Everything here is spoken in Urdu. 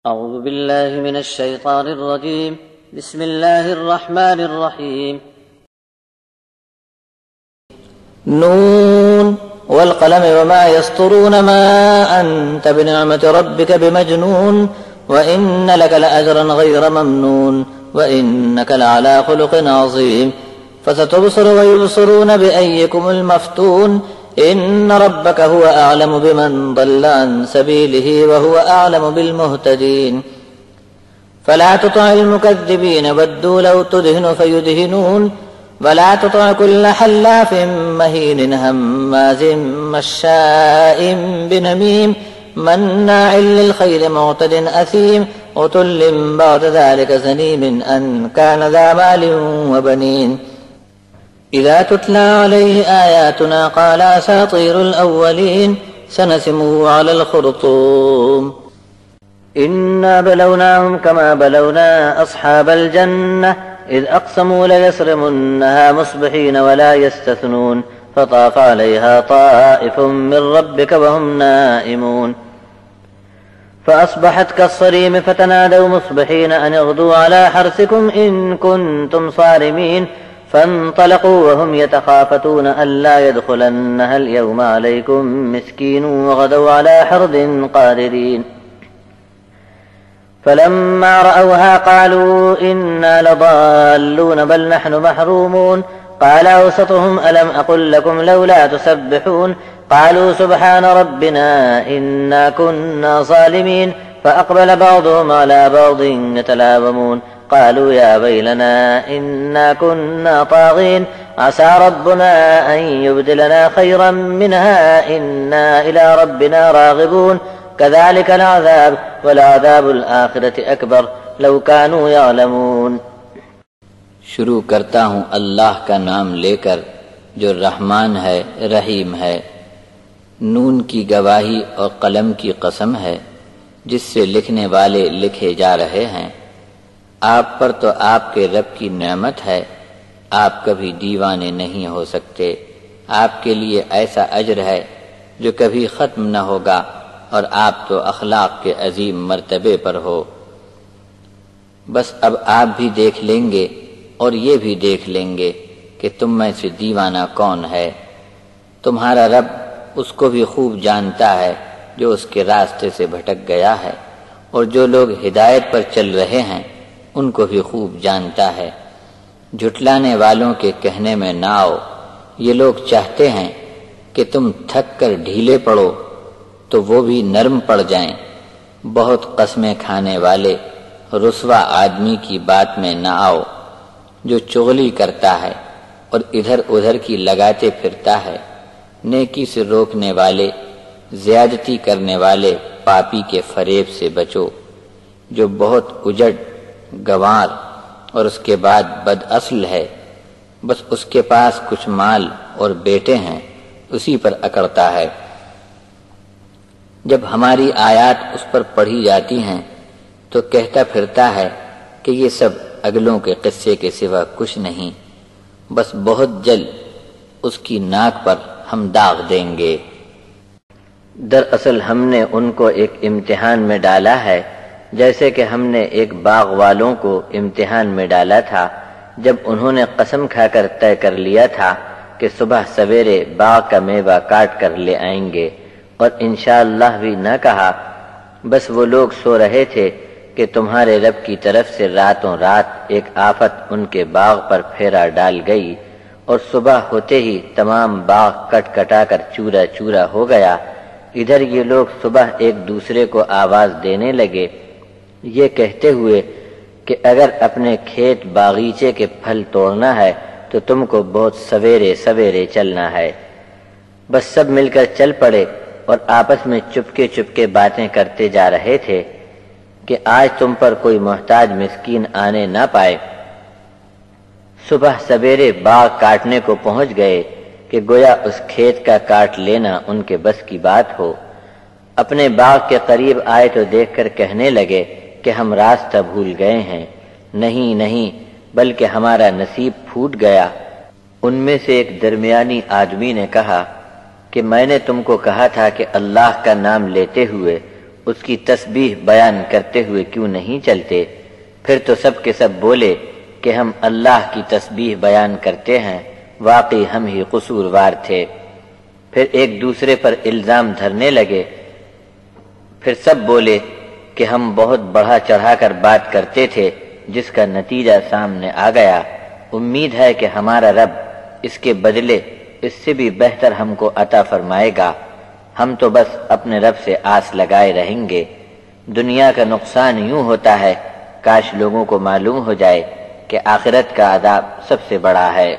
أعوذ بالله من الشيطان الرجيم بسم الله الرحمن الرحيم نون والقلم وما يسطرون ما أنت بنعمة ربك بمجنون وإن لك لأجرا غير ممنون وإنك لعلى خلق عظيم فستبصر ويبصرون بأيكم المفتون إن ربك هو أعلم بمن ضل عن سبيله وهو أعلم بالمهتدين فلا تطع المكذبين ودوا لو تدهن فيدهنون ولا تطع كل حلاف مهين هماز مشاء بنميم مناع للخير معتد أثيم عتل بعد ذلك زنيم أن كان ذا مال وبنين إذا تتلى عليه آياتنا قال أساطير الأولين سنسمه على الخرطوم إنا بلوناهم كما بلونا أصحاب الجنة إذ أقسموا ليصرمنها مصبحين ولا يستثنون فطاف عليها طائف من ربك وهم نائمون فأصبحت كالصريم فتنادوا مصبحين أن اغدوا على حرثكم إن كنتم صارمين فانطلقوا وهم يتخافتون ألا يدخلنها اليوم عليكم مسكين وغدوا على حرد قادرين فلما رأوها قالوا إنا لضالون بل نحن محرومون قال أوسطهم ألم أقل لكم لولا تسبحون قالوا سبحان ربنا إنا كنا ظالمين فأقبل بعضهم على بعض يتلاومون قالوا يا ويلنا إنا كنا طاغين عسى ربنا أن يبدلنا خيرا منها إنا إلى ربنا راغبون كذلك العذاب والعذاب الآخرة أكبر لو كانوا يعلمون شروع کرتا ہوں اللہ کا نام لے کر جو رحمان ہے رحیم ہے۔ نون کی گواہی اور قلم کی قسم ہے جس سے لکھنے والے لکھے جا رہے ہیں۔ آپ پر تو آپ کے رب کی نعمت ہے، آپ کبھی دیوانے نہیں ہو سکتے۔ آپ کے لیے ایسا اجر ہے جو کبھی ختم نہ ہوگا اور آپ تو اخلاق کے عظیم مرتبے پر ہو۔ بس اب آپ بھی دیکھ لیں گے اور یہ بھی دیکھ لیں گے کہ تم میں سے دیوانہ کون ہے۔ تمہارا رب اس کو بھی خوب جانتا ہے جو اس کے راستے سے بھٹک گیا ہے، اور جو لوگ ہدایت پر چل رہے ہیں ان کو بھی خوب جانتا ہے۔ جھٹلانے والوں کے کہنے میں نہ آؤ، یہ لوگ چاہتے ہیں کہ تم تھک کر ڈھیلے پڑو تو وہ بھی نرم پڑ جائیں۔ بہت قسمیں کھانے والے رسوا آدمی کی بات میں نہ آؤ جو چغلی کرتا ہے اور ادھر ادھر کی لگاتے پھرتا ہے۔ نیکی سے روکنے والے، زیادتی کرنے والے پاپی کے فریب سے بچو جو بہت اجڑ، گنوار اور اس کے بعد بد اصل ہے۔ بس اس کے پاس کچھ مال اور بیٹے ہیں، اسی پر اکڑتا ہے۔ جب ہماری آیات اس پر پڑھی جاتی ہیں تو کہتا پھرتا ہے کہ یہ سب اگلوں کے قصے کے سوا کچھ نہیں، بس بہت جلد اس کی ناک پر ہم داغ دیں گے۔ دراصل ہم نے ان کو ایک امتحان میں ڈالا ہے، جیسے کہ ہم نے ایک باغ والوں کو امتحان میں ڈالا تھا جب انہوں نے قسم کھا کر طے کر لیا تھا کہ صبح سویرے باغ کا میوہ کاٹ کر لے آئیں گے، اور انشاءاللہ بھی نہ کہا۔ بس وہ لوگ سو رہے تھے کہ تمہارے رب کی طرف سے راتوں رات ایک آفت ان کے باغ پر پھیرا ڈال گئی، اور صبح ہوتے ہی تمام باغ کٹ کٹا کر چورا چورا ہو گیا۔ ادھر یہ لوگ صبح ایک دوسرے کو آواز دینے لگے، یہ کہتے ہوئے کہ اگر اپنے کھیت باغیچے کے پھل توڑنا ہے تو تم کو بہت سویرے سویرے چلنا ہے۔ بس سب مل کر چل پڑے اور آپس میں چپکے چپکے باتیں کرتے جا رہے تھے کہ آج تم پر کوئی محتاج مسکین آنے نہ پائے۔ صبح سویرے باغ کاٹنے کو پہنچ گئے کہ گویا اس کھیت کا کاٹ لینا ان کے بس کی بات ہو۔ اپنے باغ کے قریب آئے تو دیکھ کر کہنے لگے کہ ہم راستہ بھول گئے ہیں۔ نہیں نہیں، بلکہ ہمارا نصیب پھوٹ گیا۔ ان میں سے ایک درمیانی آدمی نے کہا کہ میں نے تم کو کہا تھا کہ اللہ کا نام لیتے ہوئے اس کی تسبیح بیان کرتے ہوئے کیوں نہیں چلتے؟ پھر تو سب کے سب بولے کہ ہم اللہ کی تسبیح بیان کرتے ہیں، واقعی ہم ہی قصوروار تھے۔ پھر ایک دوسرے پر الزام دھرنے لگے۔ پھر سب بولے کہ ہم بہت بڑھا چڑھا کر بات کرتے تھے، جس کا نتیجہ سامنے آ گیا۔ امید ہے کہ ہمارا رب اس کے بدلے اس سے بھی بہتر ہم کو عطا فرمائے گا۔ ہم تو بس اپنے رب سے آس لگائے رہیں گے۔ دنیا کا نقصان یوں ہوتا ہے، کاش لوگوں کو معلوم ہو جائے کہ آخرت کا عذاب سب سے بڑا ہے۔